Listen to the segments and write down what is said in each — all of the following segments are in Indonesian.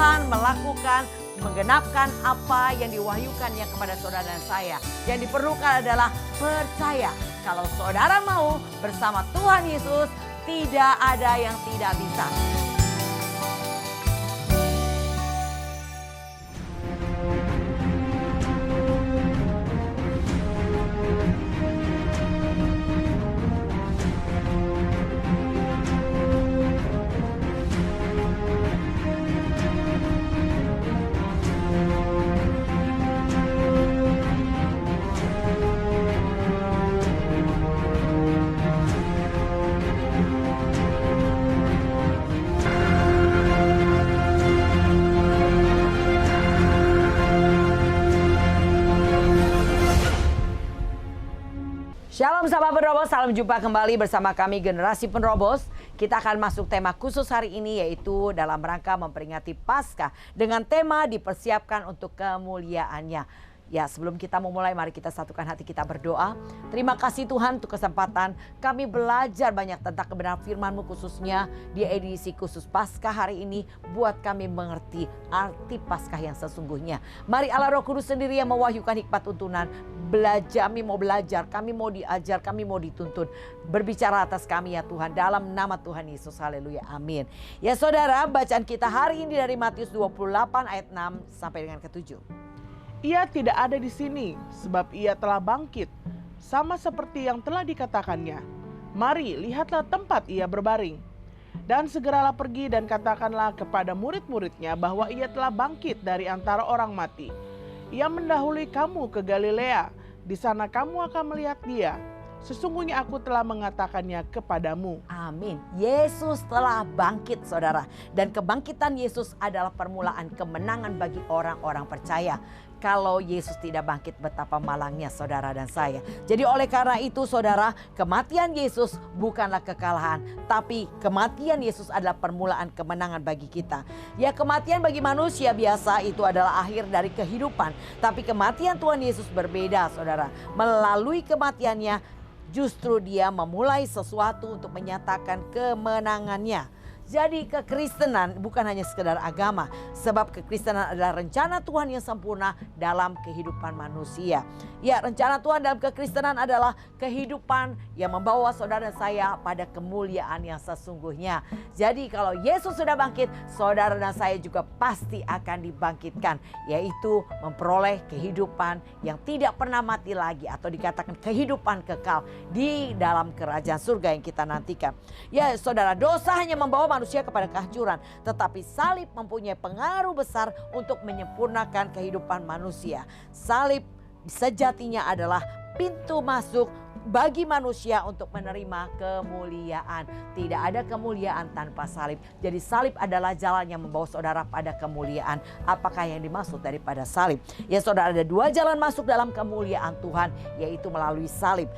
Tuhan melakukan, menggenapkan apa yang diwahyukannya kepada saudara dan saya. Yang diperlukan adalah percaya. Kalau saudara mau bersama Tuhan Yesus, tidak ada yang tidak bisa. Shalom sahabat penerobos, salam jumpa kembali bersama kami Generasi Penerobos. Kita akan masuk tema khusus hari ini, yaitu dalam rangka memperingati Paskah dengan tema dipersiapkan untuk kemuliaannya. Ya, sebelum kita memulai, mari kita satukan hati kita berdoa. Terima kasih Tuhan untuk kesempatan kami belajar banyak tentang kebenaran firman-Mu, khususnya di edisi khusus Paskah hari ini, buat kami mengerti arti Paskah yang sesungguhnya. Mari Allah Roh Kudus sendiri yang mewahyukan hikmat tuntunan. Kami mau belajar, kami mau diajar, kami mau dituntun. Berbicara atas kami ya Tuhan, dalam nama Tuhan Yesus, haleluya, amin. Ya saudara, bacaan kita hari ini dari Matius 28 ayat 6 sampai dengan ke-7. Ia tidak ada di sini, sebab ia telah bangkit, sama seperti yang telah dikatakannya. Mari, lihatlah tempat ia berbaring. Dan segeralah pergi dan katakanlah kepada murid-muridnya bahwa ia telah bangkit dari antara orang mati. Ia mendahului kamu ke Galilea, di sana kamu akan melihat dia. Sesungguhnya aku telah mengatakannya kepadamu. Amin. Yesus telah bangkit saudara. Dan kebangkitan Yesus adalah permulaan kemenangan bagi orang-orang percaya. Kalau Yesus tidak bangkit, betapa malangnya saudara dan saya. Jadi oleh karena itu saudara, kematian Yesus bukanlah kekalahan. Tapi kematian Yesus adalah permulaan kemenangan bagi kita. Ya, kematian bagi manusia biasa itu adalah akhir dari kehidupan. Tapi kematian Tuhan Yesus berbeda saudara. Melalui kematiannya justru dia memulai sesuatu untuk menyatakan kemenangannya. Jadi kekristenan bukan hanya sekedar agama, sebab kekristenan adalah rencana Tuhan yang sempurna dalam kehidupan manusia. Ya, rencana Tuhan dalam kekristenan adalah kehidupan yang membawa saudara dan saya pada kemuliaan yang sesungguhnya. Jadi kalau Yesus sudah bangkit, saudara dan saya juga pasti akan dibangkitkan, yaitu memperoleh kehidupan yang tidak pernah mati lagi, atau dikatakan kehidupan kekal di dalam kerajaan surga yang kita nantikan. Ya saudara, dosa hanya membawa manusia kepada kehancuran, tetapi salib mempunyai pengaruh besar untuk menyempurnakan kehidupan manusia. Salib sejatinya adalah pintu masuk bagi manusia untuk menerima kemuliaan. Tidak ada kemuliaan tanpa salib. Jadi salib adalah jalan yang membawa saudara pada kemuliaan. Apakah yang dimaksud daripada salib? Ya saudara, ada dua jalan masuk dalam kemuliaan Tuhan, yaitu melalui salib.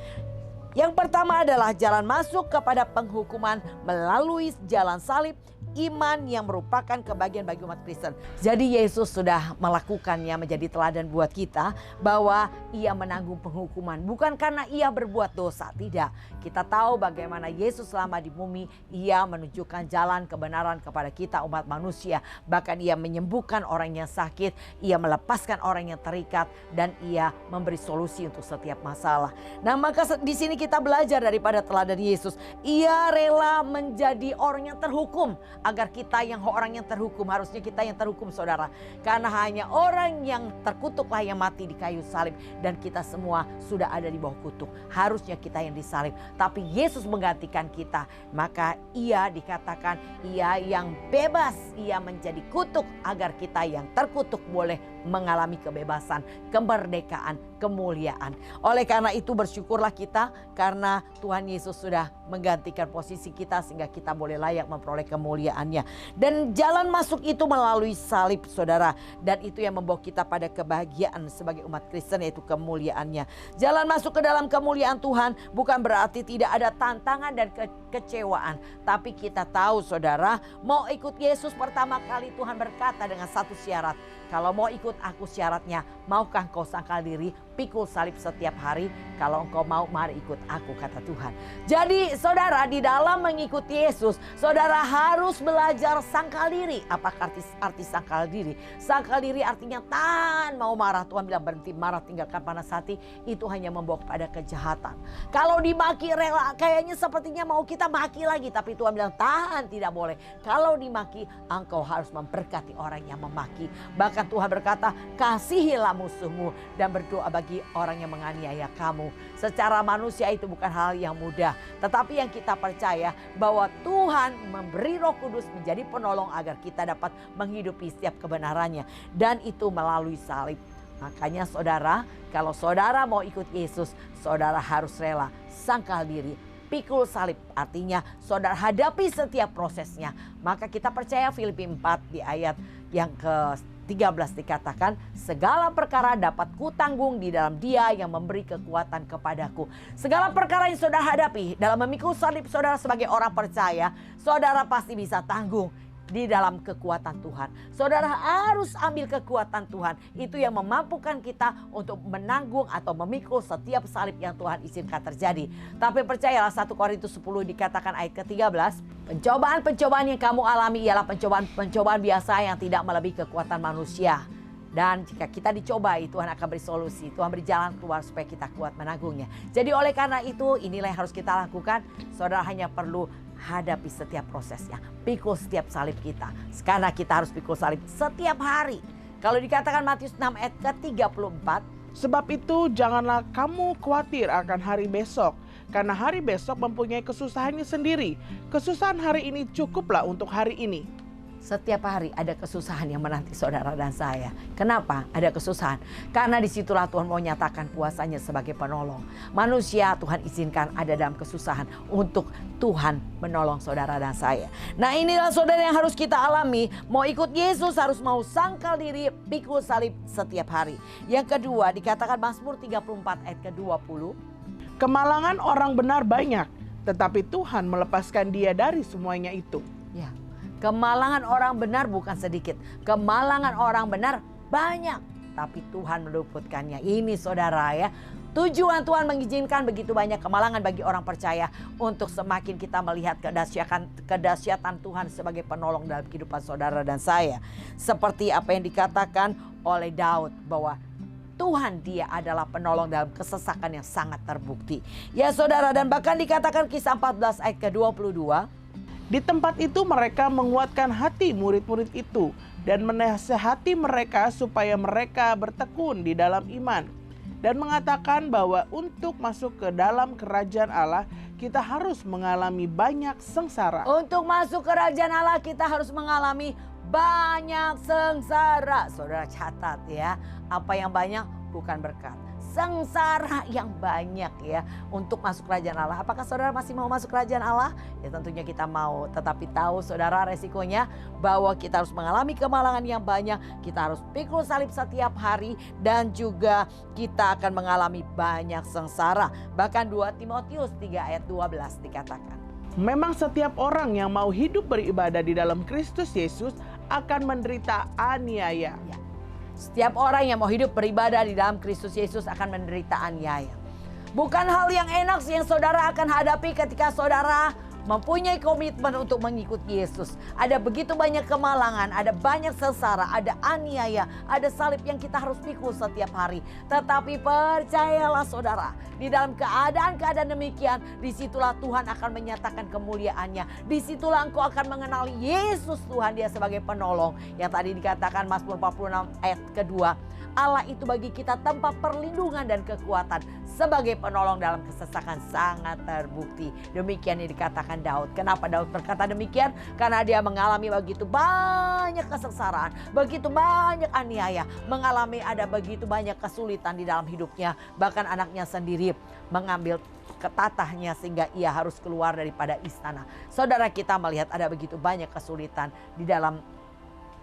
Yang pertama adalah jalan masuk kepada penghukuman melalui jalan salib, iman yang merupakan kebahagiaan bagi umat Kristen. Jadi Yesus sudah melakukannya menjadi teladan buat kita, bahwa ia menanggung penghukuman bukan karena ia berbuat dosa, tidak. Kita tahu bagaimana Yesus selama di bumi, ia menunjukkan jalan kebenaran kepada kita umat manusia. Bahkan ia menyembuhkan orang yang sakit, ia melepaskan orang yang terikat, dan ia memberi solusi untuk setiap masalah. Nah, maka di sini kita belajar daripada teladan Yesus. Ia rela menjadi orang yang terhukum, agar kita yang orang yang terhukum, harusnya kita yang terhukum saudara. Karena hanya orang yang terkutuklah yang mati di kayu salib, dan kita semua sudah ada di bawah kutuk. Harusnya kita yang disalib, tapi Yesus menggantikan kita. Maka ia dikatakan ia yang bebas, ia menjadi kutuk, agar kita yang terkutuk boleh mengalami kebebasan, kemerdekaan, kemuliaan. Oleh karena itu bersyukurlah kita, karena Tuhan Yesus sudah menggantikan posisi kita, sehingga kita boleh layak memperoleh kemuliaannya. Dan jalan masuk itu melalui salib saudara. Dan itu yang membawa kita pada kebahagiaan sebagai umat Kristen, yaitu kemuliaannya. Jalan masuk ke dalam kemuliaan Tuhan bukan berarti tidak ada tantangan dan kekecewaan. Tapi kita tahu saudara, mau ikut Yesus pertama kali Tuhan berkata dengan satu syarat. Kalau mau ikut aku, syaratnya, maukah engkau sangkal diri, pikul salib setiap hari? Kalau engkau mau, mari ikut aku, kata Tuhan. Jadi Jadi saudara, di dalam mengikuti Yesus, saudara harus belajar sangkal diri. Apakah arti sangkal diri? Sangkal diri artinya tahan mau marah. Tuhan bilang berhenti marah, tinggalkan panas hati. Itu hanya membawa kepada kejahatan. Kalau dimaki rela, kayaknya sepertinya mau kita maki lagi. Tapi Tuhan bilang tahan, tidak boleh. Kalau dimaki, engkau harus memberkati orang yang memaki. Bahkan Tuhan berkata, kasihilah musuhmu dan berdoa bagi orang yang menganiaya kamu. Secara manusia itu bukan hal yang mudah. Tetapi yang kita percaya bahwa Tuhan memberi Roh Kudus menjadi penolong agar kita dapat menghidupi setiap kebenarannya. Dan itu melalui salib. Makanya saudara, kalau saudara mau ikut Yesus, saudara harus rela sangkal diri. Pikul salib artinya saudara hadapi setiap prosesnya. Maka kita percaya Filipi 4 di ayat yang ke-13 dikatakan, segala perkara dapat kutanggung di dalam Dia yang memberi kekuatan kepadaku. Segala perkara yang saudara hadapi dalam memikul salib saudara sebagai orang percaya, saudara pasti bisa tanggung di dalam kekuatan Tuhan. Saudara harus ambil kekuatan Tuhan. Itu yang memampukan kita untuk menanggung atau memikul setiap salib yang Tuhan izinkan terjadi. Tapi percayalah 1 Korintus 10 dikatakan ayat ke-13. Pencobaan-pencobaan yang kamu alami ialah pencobaan-pencobaan biasa yang tidak melebihi kekuatan manusia. Dan jika kita dicobai, Tuhan akan beri solusi. Tuhan beri jalan keluar supaya kita kuat menanggungnya. Jadi oleh karena itu, inilah yang harus kita lakukan. Saudara hanya perlu hadapi setiap prosesnya. Pikul setiap salib kita. Karena kita harus pikul salib setiap hari. Kalau dikatakan Matius 6 ayat ke-34. Sebab itu janganlah kamu khawatir akan hari besok. Karena hari besok mempunyai kesusahannya sendiri. Kesusahan hari ini cukuplah untuk hari ini. Setiap hari ada kesusahan yang menanti saudara dan saya. Kenapa ada kesusahan? Karena disitulah Tuhan mau nyatakan kuasanya sebagai penolong. Manusia Tuhan izinkan ada dalam kesusahan untuk Tuhan menolong saudara dan saya. Nah inilah saudara yang harus kita alami. Mau ikut Yesus harus mau sangkal diri, pikul salib setiap hari. Yang kedua dikatakan Mazmur 34 ayat ke-20. Kemalangan orang benar banyak, tetapi Tuhan melepaskan dia dari semuanya itu. Ya. Kemalangan orang benar bukan sedikit. Kemalangan orang benar banyak. Tapi Tuhan meluputkannya. Ini saudara ya. Tujuan Tuhan mengizinkan begitu banyak kemalangan bagi orang percaya. Untuk semakin kita melihat kedahsyatan Tuhan sebagai penolong dalam kehidupan saudara dan saya. Seperti apa yang dikatakan oleh Daud. Bahwa Tuhan dia adalah penolong dalam kesesakan yang sangat terbukti. Ya saudara, dan bahkan dikatakan Kisah 14 ayat ke-22. Di tempat itu mereka menguatkan hati murid-murid itu dan menasihati mereka supaya mereka bertekun di dalam iman. Dan mengatakan bahwa untuk masuk ke dalam kerajaan Allah kita harus mengalami banyak sengsara. Untuk masuk kerajaan Allah kita harus mengalami banyak sengsara. Saudara catat ya, apa yang banyak bukan berkat. Sengsara yang banyak ya untuk masuk kerajaan Allah. Apakah saudara masih mau masuk kerajaan Allah? Ya tentunya kita mau. Tetapi tahu saudara resikonya bahwa kita harus mengalami kemalangan yang banyak. Kita harus pikul salib setiap hari. Dan juga kita akan mengalami banyak sengsara. Bahkan 2 Timotius 3 ayat 12 dikatakan. Memang setiap orang yang mau hidup beribadah di dalam Kristus Yesus akan menderita aniaya. Ya. Setiap orang yang mau hidup beribadah di dalam Kristus Yesus akan menderita aniaya. Bukan hal yang enak yang saudara akan hadapi ketika saudara mempunyai komitmen untuk mengikuti Yesus. Ada begitu banyak kemalangan, ada banyak sengsara, ada aniaya, ada salib yang kita harus pikul setiap hari. Tetapi percayalah saudara, di dalam keadaan-keadaan demikian, disitulah Tuhan akan menyatakan kemuliaannya. Disitulah engkau akan mengenali Yesus Tuhan, dia sebagai penolong. Yang tadi dikatakan Mazmur 46 ayat kedua. Allah itu bagi kita tempat perlindungan dan kekuatan sebagai penolong dalam kesesakan sangat terbukti. Demikian yang dikatakan Daud. Kenapa Daud berkata demikian? Karena dia mengalami begitu banyak kesengsaraan, begitu banyak aniaya, mengalami ada begitu banyak kesulitan di dalam hidupnya. Bahkan anaknya sendiri mengambil ketatahnya sehingga ia harus keluar daripada istana. Saudara kita melihat ada begitu banyak kesulitan di dalam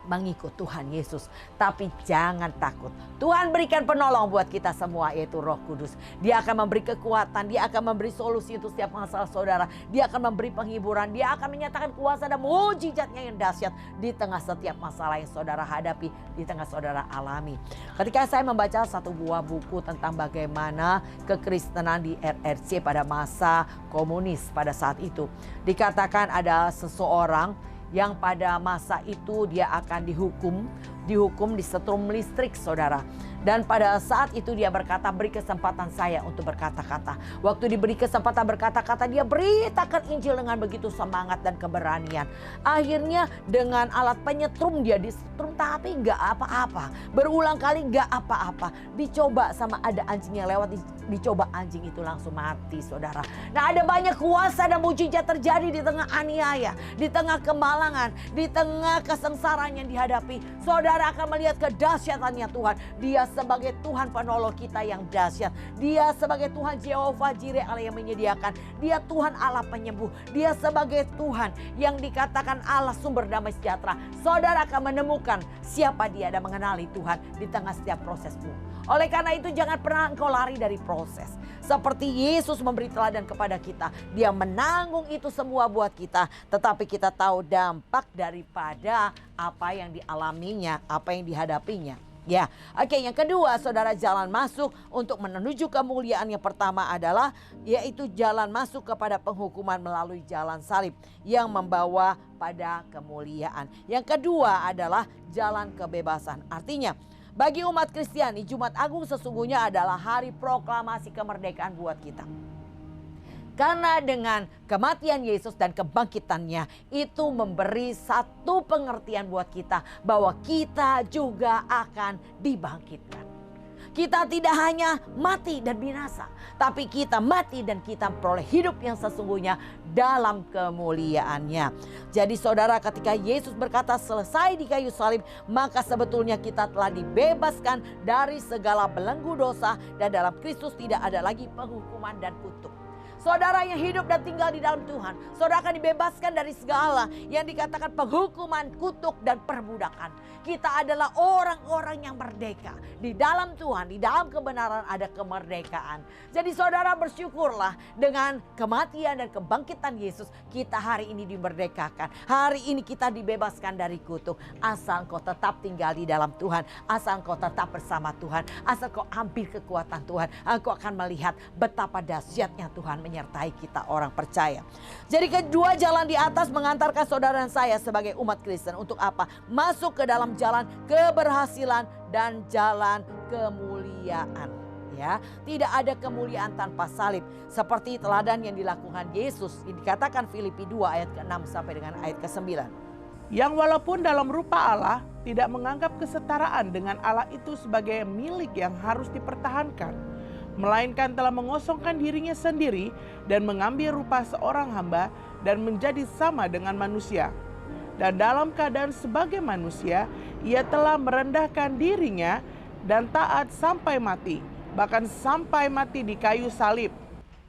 mengikut Tuhan Yesus. Tapi jangan takut. Tuhan berikan penolong buat kita semua, yaitu Roh Kudus. Dia akan memberi kekuatan, dia akan memberi solusi untuk setiap masalah saudara. Dia akan memberi penghiburan, dia akan menyatakan kuasa dan mujizatnya yang dahsyat di tengah setiap masalah yang saudara hadapi, di tengah saudara alami. Ketika saya membaca satu buah buku tentang bagaimana kekristenan di RRC pada masa komunis pada saat itu, dikatakan ada seseorang yang pada masa itu dia akan dihukum disetrum listrik, saudara. Dan pada saat itu dia berkata, beri kesempatan saya untuk berkata-kata. Waktu diberi kesempatan berkata-kata, dia beritakan Injil dengan begitu semangat dan keberanian. Akhirnya dengan alat penyetrum dia disetrum, tapi gak apa-apa. Berulang kali gak apa-apa. Dicoba sama ada anjing yang lewat, dicoba anjing itu langsung mati, saudara. Nah, ada banyak kuasa dan mujizat terjadi di tengah aniaya, di tengah kemalangan, di tengah kesengsaraan yang dihadapi. Saudara akan melihat kedahsyatannya Tuhan. Dia sebagai Tuhan penolong kita yang dahsyat. Dia sebagai Tuhan Jehovah Jireh, Allah yang menyediakan. Dia Tuhan Allah penyembuh. Dia sebagai Tuhan yang dikatakan Allah sumber damai sejahtera. Saudara akan menemukan siapa dia dan mengenali Tuhan di tengah setiap prosesmu. Oleh karena itu jangan pernah engkau lari dari proses. Seperti Yesus memberi teladan kepada kita. Dia menanggung itu semua buat kita. Tetapi kita tahu dampak daripada apa yang dialaminya, apa yang dihadapinya. Ya, oke, yang kedua, saudara, jalan masuk untuk menuju kemuliaan yang pertama adalah yaitu jalan masuk kepada penghukuman melalui jalan salib yang membawa pada kemuliaan. Yang kedua adalah jalan kebebasan. Artinya, bagi umat Kristiani, Jumat Agung sesungguhnya adalah hari proklamasi kemerdekaan buat kita. Karena dengan kematian Yesus dan kebangkitannya itu memberi satu pengertian buat kita bahwa kita juga akan dibangkitkan. Kita tidak hanya mati dan binasa, tapi kita mati dan kita memperoleh hidup yang sesungguhnya dalam kemuliaannya. Jadi saudara, ketika Yesus berkata selesai di kayu salib, maka sebetulnya kita telah dibebaskan dari segala belenggu dosa dan dalam Kristus tidak ada lagi penghukuman dan kutuk. Saudara yang hidup dan tinggal di dalam Tuhan, saudara akan dibebaskan dari segala yang dikatakan penghukuman, kutuk, dan perbudakan. Kita adalah orang-orang yang merdeka. Di dalam Tuhan, di dalam kebenaran ada kemerdekaan. Jadi saudara bersyukurlah dengan kematian dan kebangkitan Yesus, kita hari ini dimerdekakan. Hari ini kita dibebaskan dari kutuk. Asal kau tetap tinggal di dalam Tuhan, asal kau tetap bersama Tuhan, asal kau ambil kekuatan Tuhan, engkau akan melihat betapa dahsyatnya Tuhan menyertai kita orang percaya. Jadi kedua jalan di atas mengantarkan saudara dan saya sebagai umat Kristen untuk apa? Masuk ke dalam jalan keberhasilan dan jalan kemuliaan. Ya, tidak ada kemuliaan tanpa salib. Seperti teladan yang dilakukan Yesus, dikatakan Filipi 2 ayat ke-6 sampai dengan ayat ke-9. Yang walaupun dalam rupa Allah tidak menganggap kesetaraan dengan Allah itu sebagai milik yang harus dipertahankan, melainkan telah mengosongkan dirinya sendiri dan mengambil rupa seorang hamba dan menjadi sama dengan manusia. Dan dalam keadaan sebagai manusia, ia telah merendahkan dirinya dan taat sampai mati, bahkan sampai mati di kayu salib.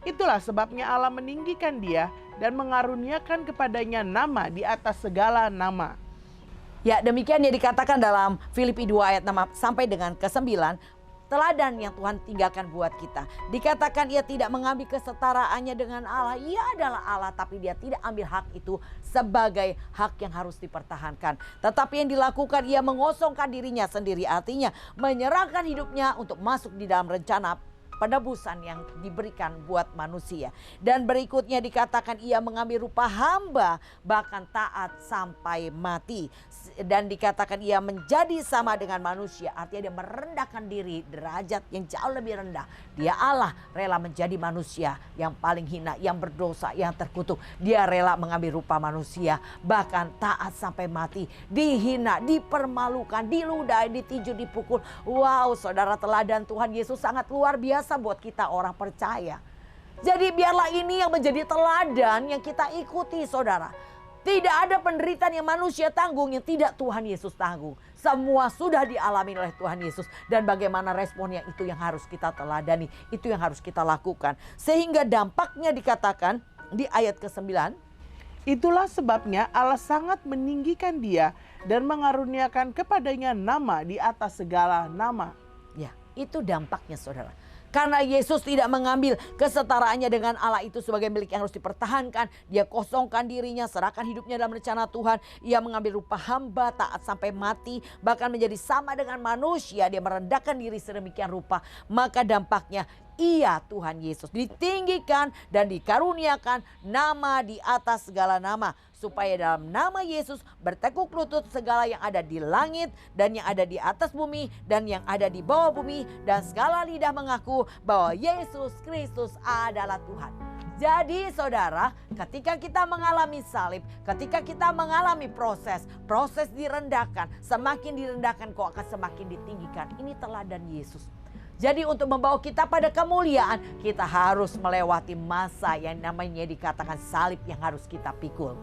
Itulah sebabnya Allah meninggikan dia dan mengaruniakan kepadanya nama di atas segala nama. Ya, demikian yang dikatakan dalam Filipi 2 ayat 6 sampai dengan ke-9. Teladan yang Tuhan tinggalkan buat kita. Dikatakan ia tidak mengambil kesetaraannya dengan Allah. Ia adalah Allah, tapi dia tidak ambil hak itu sebagai hak yang harus dipertahankan. Tetapi yang dilakukan, ia mengosongkan dirinya sendiri. Artinya menyerahkan hidupnya untuk masuk di dalam rencana penebusan yang diberikan buat manusia. Dan berikutnya dikatakan ia mengambil rupa hamba, bahkan taat sampai mati. Dan dikatakan ia menjadi sama dengan manusia, artinya dia merendahkan diri derajat yang jauh lebih rendah. Dia Allah, rela menjadi manusia yang paling hina, yang berdosa, yang terkutuk. Dia rela mengambil rupa manusia, bahkan taat sampai mati. Dihina, dipermalukan, diludahi, ditinju, dipukul. Wow, saudara, teladan Tuhan Yesus sangat luar biasa buat kita orang percaya. Jadi biarlah ini yang menjadi teladan yang kita ikuti, saudara. Tidak ada penderitaan yang manusia tanggung yang tidak Tuhan Yesus tanggung. Semua sudah dialami oleh Tuhan Yesus. Dan bagaimana responnya itu yang harus kita teladani. Itu yang harus kita lakukan. Sehingga dampaknya dikatakan di ayat ke-9. Itulah sebabnya Allah sangat meninggikan dia dan mengaruniakan kepadanya nama di atas segala nama. Ya, itu dampaknya saudara. Karena Yesus tidak mengambil kesetaraannya dengan Allah itu sebagai milik yang harus dipertahankan. Dia kosongkan dirinya, serahkan hidupnya dalam rencana Tuhan. Ia mengambil rupa hamba, taat sampai mati. Bahkan menjadi sama dengan manusia. Dia merendahkan diri sedemikian rupa. Maka dampaknya ia, Tuhan Yesus, ditinggikan dan dikaruniakan nama di atas segala nama. Supaya dalam nama Yesus bertekuk lutut segala yang ada di langit dan yang ada di atas bumi dan yang ada di bawah bumi. Dan segala lidah mengaku bahwa Yesus Kristus adalah Tuhan. Jadi saudara, ketika kita mengalami salib, ketika kita mengalami proses direndahkan, semakin direndahkan kau akan semakin ditinggikan. Ini teladan Yesus. Jadi untuk membawa kita pada kemuliaan, kita harus melewati masa yang namanya dikatakan salib yang harus kita pikul.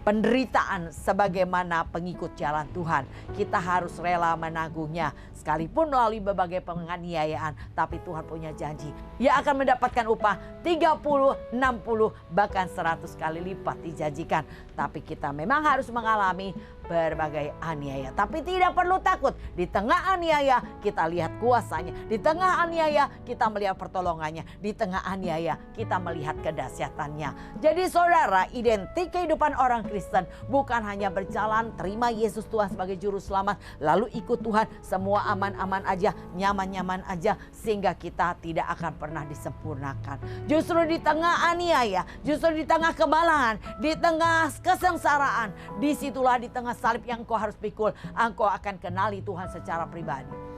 Penderitaan sebagaimana pengikut jalan Tuhan, kita harus rela menanggungnya. Sekalipun melalui berbagai penganiayaan, tapi Tuhan punya janji. Ia akan mendapatkan upah 30, 60, bahkan 100 kali lipat dijanjikan. Tapi kita memang harus mengalami berbagai aniaya. Tapi tidak perlu takut. Di tengah aniaya kita lihat kuasanya. Di tengah aniaya kita melihat pertolongannya. Di tengah aniaya kita melihat kedahsyatannya. Jadi saudara, identik kehidupan orang Kristen bukan hanya berjalan terima Yesus Tuhan sebagai juru selamat, lalu ikut Tuhan, semua aman-aman aja, nyaman-nyaman aja, sehingga kita tidak akan pernah disempurnakan. Justru di tengah aniaya, justru di tengah kemalangan, di tengah kesengsaraan, disitulah di tengah salib yang engkau harus pikul, engkau akan kenali Tuhan secara pribadi.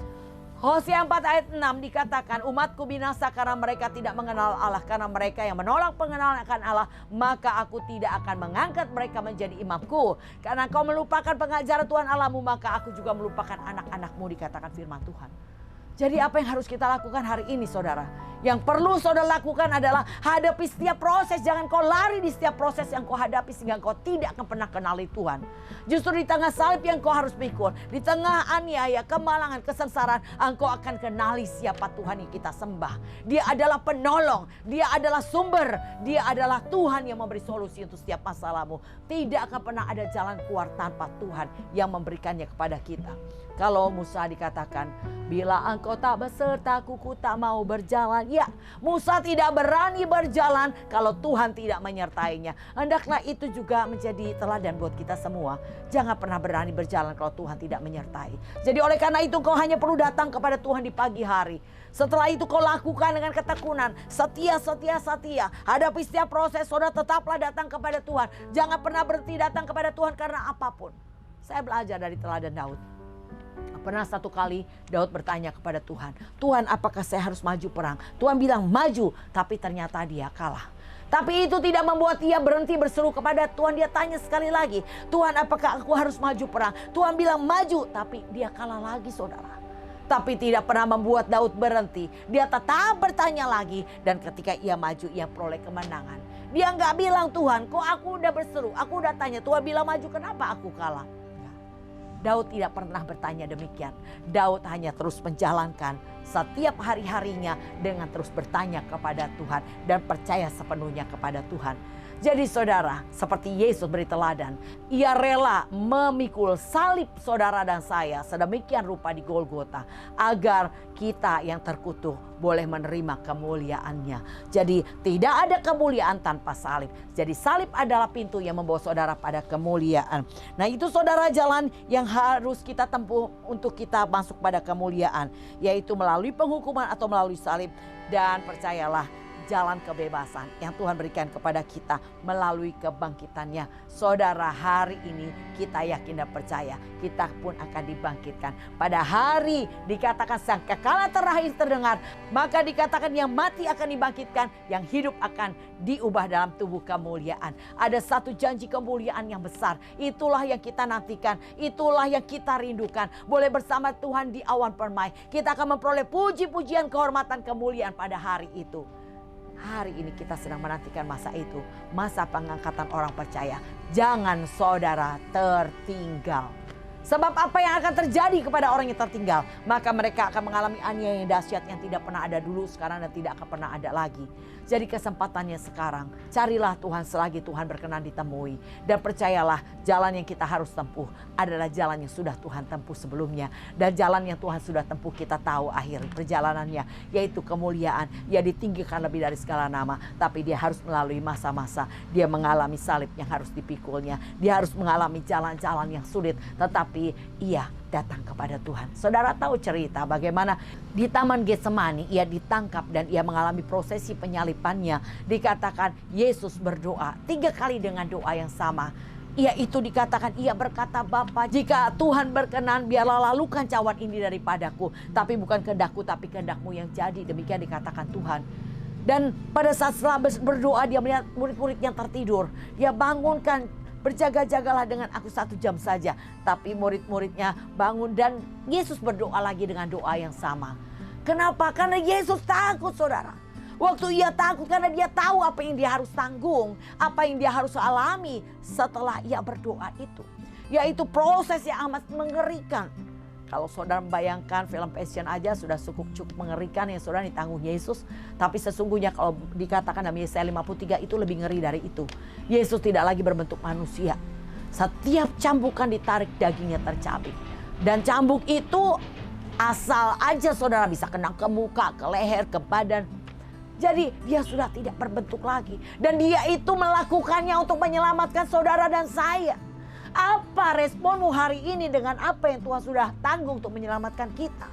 Hosea 4 ayat 6 dikatakan, umatku binasa karena mereka tidak mengenal Allah. Karena mereka yang menolak pengenalan akan Allah, maka aku tidak akan mengangkat mereka menjadi imamku. Karena kau melupakan pengajaran Tuhan Allahmu, maka aku juga melupakan anak-anakmu, dikatakan firman Tuhan. Jadi apa yang harus kita lakukan hari ini saudara? Yang perlu saudara lakukan adalah hadapi setiap proses. Jangan kau lari di setiap proses yang kau hadapi sehingga kau tidak akan pernah kenali Tuhan. Justru di tengah salib yang kau harus pikul, di tengah aniaya, kemalangan, kesengsaraan, engkau akan kenali siapa Tuhan yang kita sembah. Dia adalah penolong, dia adalah sumber, dia adalah Tuhan yang memberi solusi untuk setiap masalahmu. Tidak akan pernah ada jalan keluar tanpa Tuhan yang memberikannya kepada kita. Kalau Musa dikatakan, bila engkau tak besertaku, ku tak mau berjalan. Ya, Musa tidak berani berjalan kalau Tuhan tidak menyertainya. Hendaklah itu juga menjadi teladan buat kita semua. Jangan pernah berani berjalan kalau Tuhan tidak menyertai. Jadi oleh karena itu kau hanya perlu datang kepada Tuhan di pagi hari. Setelah itu kau lakukan dengan ketekunan. Setia. Hadapi setiap proses, saudara tetaplah datang kepada Tuhan. Jangan pernah berhenti datang kepada Tuhan karena apapun. Saya belajar dari teladan Daud. Pernah satu kali Daud bertanya kepada Tuhan, Tuhan apakah saya harus maju perang? Tuhan bilang maju, tapi ternyata dia kalah. Tapi itu tidak membuat dia berhenti berseru kepada Tuhan. Dia tanya sekali lagi, Tuhan apakah aku harus maju perang? Tuhan bilang maju, tapi dia kalah lagi saudara. Tapi tidak pernah membuat Daud berhenti. Dia tetap bertanya lagi, dan ketika ia maju ia peroleh kemenangan. Dia nggak bilang Tuhan kok aku udah berseru, aku udah tanya, Tuhan bilang maju kenapa aku kalah? Daud tidak pernah bertanya demikian. Daud hanya terus menjalankan setiap hari-harinya dengan terus bertanya kepada Tuhan dan percaya sepenuhnya kepada Tuhan. Jadi saudara, seperti Yesus beri teladan, ia rela memikul salib saudara dan saya sedemikian rupa di Golgota agar kita yang terkutuk boleh menerima kemuliaannya. Jadi tidak ada kemuliaan tanpa salib. Jadi salib adalah pintu yang membawa saudara pada kemuliaan. Nah itu saudara jalan yang harus kita tempuh untuk kita masuk pada kemuliaan, yaitu melalui penghukuman atau melalui salib. Dan percayalah, jalan kebebasan yang Tuhan berikan kepada kita melalui kebangkitannya. Saudara, hari ini kita yakin dan percaya kita pun akan dibangkitkan. Pada hari dikatakan sangkakala terakhir terdengar, maka dikatakan yang mati akan dibangkitkan, yang hidup akan diubah dalam tubuh kemuliaan. Ada satu janji kemuliaan yang besar. Itulah yang kita nantikan, itulah yang kita rindukan. Boleh bersama Tuhan di awan permai. Kita akan memperoleh puji-pujian, kehormatan, kemuliaan pada hari itu. Hari ini kita sedang menantikan masa itu, masa pengangkatan orang percaya. Jangan saudara tertinggal. Sebab apa yang akan terjadi kepada orang yang tertinggal? Maka mereka akan mengalami aniaya yang dahsyat yang tidak pernah ada dulu, sekarang dan tidak akan pernah ada lagi. Jadi kesempatannya sekarang, carilah Tuhan selagi Tuhan berkenan ditemui. Dan percayalah, jalan yang kita harus tempuh adalah jalan yang sudah Tuhan tempuh sebelumnya. Dan jalan yang Tuhan sudah tempuh kita tahu akhir perjalanannya, yaitu kemuliaan. Ia ditinggikan lebih dari segala nama, tapi dia harus melalui masa-masa. Dia mengalami salib yang harus dipikulnya. Dia harus mengalami jalan-jalan yang sulit, tetapi ia datang kepada Tuhan. Saudara tahu cerita bagaimana di Taman Getsemani ia ditangkap dan ia mengalami prosesi penyalipannya. Dikatakan Yesus berdoa 3 kali dengan doa yang sama. Yaitu dikatakan ia berkata, Bapa, jika Tuhan berkenan biarlah lalukan cawan ini daripadaku. Tapi bukan kehendakku tapi kehendak-Mu yang jadi. Demikian dikatakan Tuhan. Dan pada saat setelah berdoa dia melihat murid-murid yang tertidur. Dia bangunkan, berjaga-jagalah dengan aku 1 jam saja. Tapi murid-muridnya bangun dan Yesus berdoa lagi dengan doa yang sama. Kenapa? Karena Yesus takut, saudara. Waktu ia takut karena dia tahu apa yang dia harus tanggung. Apa yang dia harus alami setelah ia berdoa itu. Yaitu proses yang amat mengerikan. Kalau saudara membayangkan film Passion aja sudah cukup mengerikan yang saudara ditanggung Yesus. Tapi sesungguhnya kalau dikatakan dalam Yesaya 53 itu lebih ngeri dari itu. Yesus tidak lagi berbentuk manusia. Setiap cambukan ditarik dagingnya tercabik. Dan cambuk itu asal aja saudara bisa kena ke muka, ke leher, ke badan. Jadi dia sudah tidak berbentuk lagi. Dan dia itu melakukannya untuk menyelamatkan saudara dan saya. Apa responmu hari ini dengan apa yang Tuhan sudah tanggung untuk menyelamatkan kita?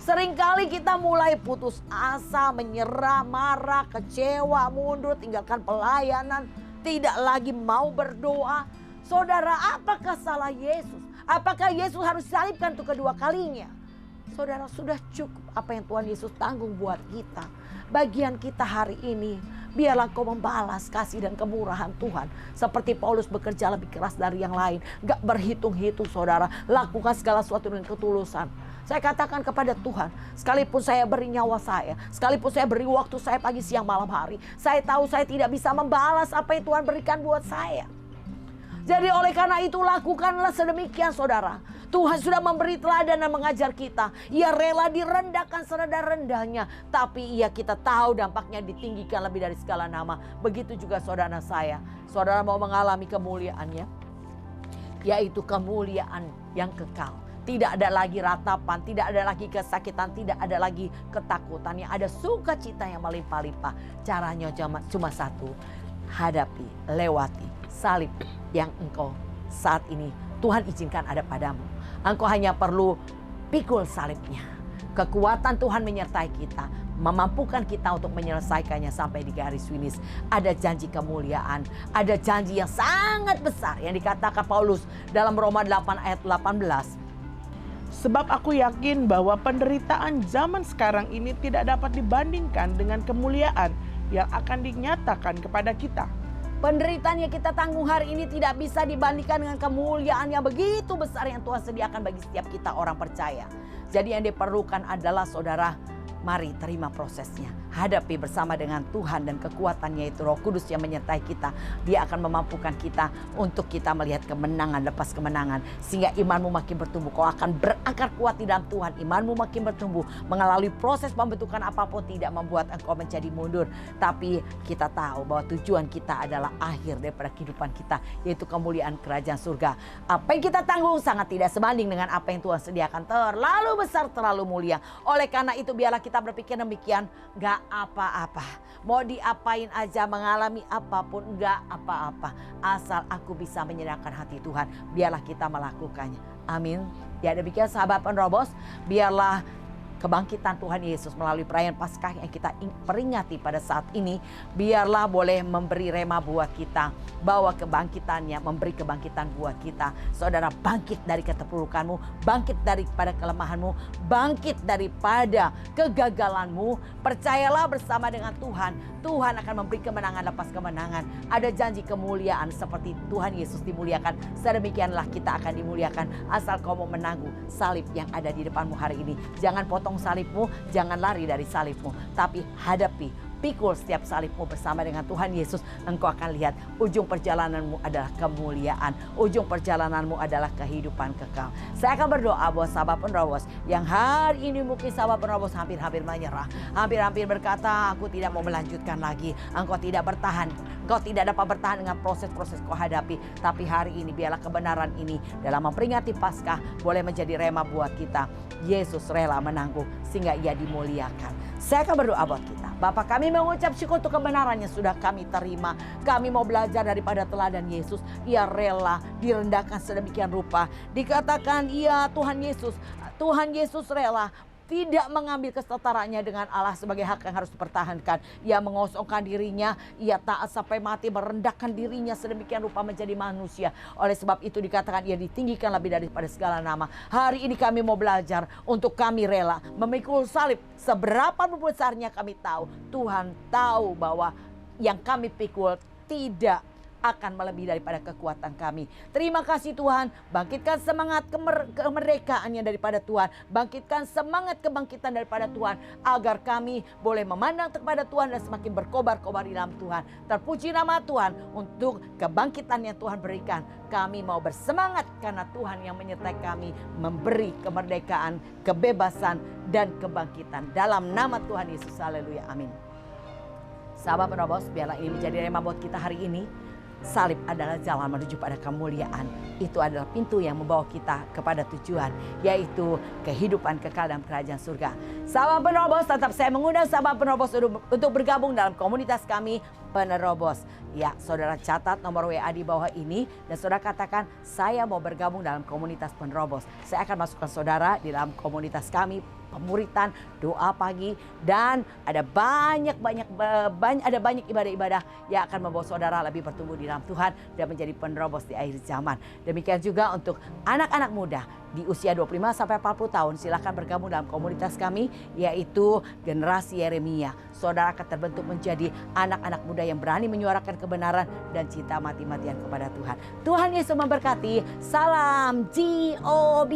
Seringkali kita mulai putus asa, menyerah, marah, kecewa, mundur, tinggalkan pelayanan, tidak lagi mau berdoa. Saudara, apakah salah Yesus? Apakah Yesus harus salibkan untuk kedua kalinya? Saudara, sudah cukup apa yang Tuhan Yesus tanggung buat kita. Bagian kita hari ini, biarlah kau membalas kasih dan kemurahan Tuhan. Seperti Paulus bekerja lebih keras dari yang lain. Gak berhitung-hitung saudara. Lakukan segala sesuatu dengan ketulusan. Saya katakan kepada Tuhan, sekalipun saya beri nyawa saya, sekalipun saya beri waktu saya pagi, siang, malam, hari, saya tahu saya tidak bisa membalas apa yang Tuhan berikan buat saya. Jadi oleh karena itu lakukanlah sedemikian saudara. Tuhan sudah memberi teladan dan mengajar kita. Ia rela direndahkan serendah-rendahnya. Tapi kita tahu dampaknya ditinggikan lebih dari segala nama. Begitu juga saudara saya. Saudara mau mengalami kemuliaannya. Yaitu kemuliaan yang kekal. Tidak ada lagi ratapan, tidak ada lagi kesakitan, tidak ada lagi ketakutan. Yang ada sukacita yang melimpah-limpah. Caranya cuma satu. Hadapi, lewati salib yang engkau saat ini Tuhan izinkan ada padamu. Engkau hanya perlu pikul salibnya. Kekuatan Tuhan menyertai kita, memampukan kita untuk menyelesaikannya sampai di garis finish. Ada janji kemuliaan, ada janji yang sangat besar yang dikatakan Paulus dalam Roma 8 ayat 18. Sebab aku yakin bahwa penderitaan zaman sekarang ini tidak dapat dibandingkan dengan kemuliaan yang akan dinyatakan kepada kita. Penderitaan yang kita tanggung hari ini tidak bisa dibandingkan dengan kemuliaan yang begitu besar yang Tuhan sediakan bagi setiap kita orang percaya. Jadi yang diperlukan adalah saudara, mari terima prosesnya. Hadapi bersama dengan Tuhan dan kekuatannya itu Roh Kudus yang menyertai kita. Dia akan memampukan kita untuk kita melihat kemenangan lepas kemenangan. Sehingga imanmu makin bertumbuh. Kau akan berakar kuat di dalam Tuhan. Imanmu makin bertumbuh. Melalui proses pembentukan apapun tidak membuat engkau menjadi mundur. Tapi kita tahu bahwa tujuan kita adalah akhir daripada kehidupan kita. Yaitu kemuliaan kerajaan surga. Apa yang kita tanggung sangat tidak sebanding dengan apa yang Tuhan sediakan. Terlalu besar, terlalu mulia. Oleh karena itu biarlah kita berpikir demikian. Gak apa-apa, mau diapain aja, mengalami apapun gak apa-apa, asal aku bisa menyenangkan hati Tuhan, biarlah kita melakukannya. Amin. Ya demikian sahabat penerobos, biarlah kebangkitan Tuhan Yesus melalui perayaan Paskah yang kita peringati pada saat ini, biarlah boleh memberi rema buat kita, bahwa kebangkitannya memberi kebangkitan buat kita. Saudara, bangkit dari keterpurukanmu, bangkit daripada kelemahanmu, bangkit daripada kegagalanmu. Percayalah bersama dengan Tuhan, Tuhan akan memberi kemenangan lepas kemenangan. Ada janji kemuliaan seperti Tuhan Yesus dimuliakan, sedemikianlah kita akan dimuliakan asal kau mau menanggung salib yang ada di depanmu hari ini. Jangan potong salibmu, jangan lari dari salibmu, tapi hadapi pikul setiap salibmu bersama dengan Tuhan Yesus, engkau akan lihat ujung perjalananmu adalah kemuliaan, ujung perjalananmu adalah kehidupan kekal. Saya akan berdoa buat sahabat penerobos yang hari ini mungkin sahabat penerobos hampir-hampir menyerah, hampir-hampir berkata, aku tidak mau melanjutkan lagi. Engkau tidak bertahan, engkau tidak dapat bertahan dengan proses-proses kau hadapi. Tapi hari ini biarlah kebenaran ini dalam memperingati Paskah boleh menjadi rema buat kita. Yesus rela menanggung sehingga ia dimuliakan. Saya akan berdoa buat kita. Bapa, kami mengucap syukur untuk kebenaran yang sudah kami terima. Kami mau belajar daripada teladan Yesus. Ia rela direndahkan sedemikian rupa. Dikatakan Tuhan Yesus rela tidak mengambil kesetaraannya dengan Allah sebagai hak yang harus dipertahankan. Ia mengosongkan dirinya, ia taat sampai mati, merendahkan dirinya sedemikian rupa menjadi manusia. Oleh sebab itu dikatakan ia ditinggikan lebih daripada segala nama. Hari ini kami mau belajar untuk kami rela memikul salib. Seberapa besarnya kami tahu, Tuhan tahu bahwa yang kami pikul tidak akan melebihi daripada kekuatan kami. Terima kasih Tuhan, bangkitkan semangat kemerdekaannya daripada Tuhan, bangkitkan semangat kebangkitan daripada Tuhan, agar kami boleh memandang kepada Tuhan dan semakin berkobar-kobar di dalam Tuhan. Terpuji nama Tuhan untuk kebangkitan yang Tuhan berikan. Kami mau bersemangat karena Tuhan yang menyertai kami, memberi kemerdekaan, kebebasan, dan kebangkitan. Dalam nama Tuhan Yesus, haleluya, amin. Sahabat penerobos, biarlah ini menjadi rema buat kita hari ini. Salib adalah jalan menuju pada kemuliaan. Itu adalah pintu yang membawa kita kepada tujuan, yaitu kehidupan kekal dalam kerajaan surga. Sahabat penerobos, tetap saya mengundang sahabat penerobos untuk bergabung dalam komunitas kami, Penerobos. Ya, saudara catat nomor WA di bawah ini dan saudara katakan, saya mau bergabung dalam komunitas Penerobos. Saya akan masukkan saudara di dalam komunitas kami, pemuritan, doa pagi, dan ada banyak ibadah-ibadah yang akan membawa saudara lebih bertumbuh di dalam Tuhan dan menjadi penerobos di akhir zaman. Demikian juga untuk anak-anak muda di usia 25 sampai 40 tahun, silakan bergabung dalam komunitas kami, yaitu Generasi Yeremia. Saudara akan terbentuk menjadi anak-anak muda yang berani menyuarakan kebenaran dan cinta mati-matian kepada Tuhan. Tuhan Yesus memberkati. Salam GOB.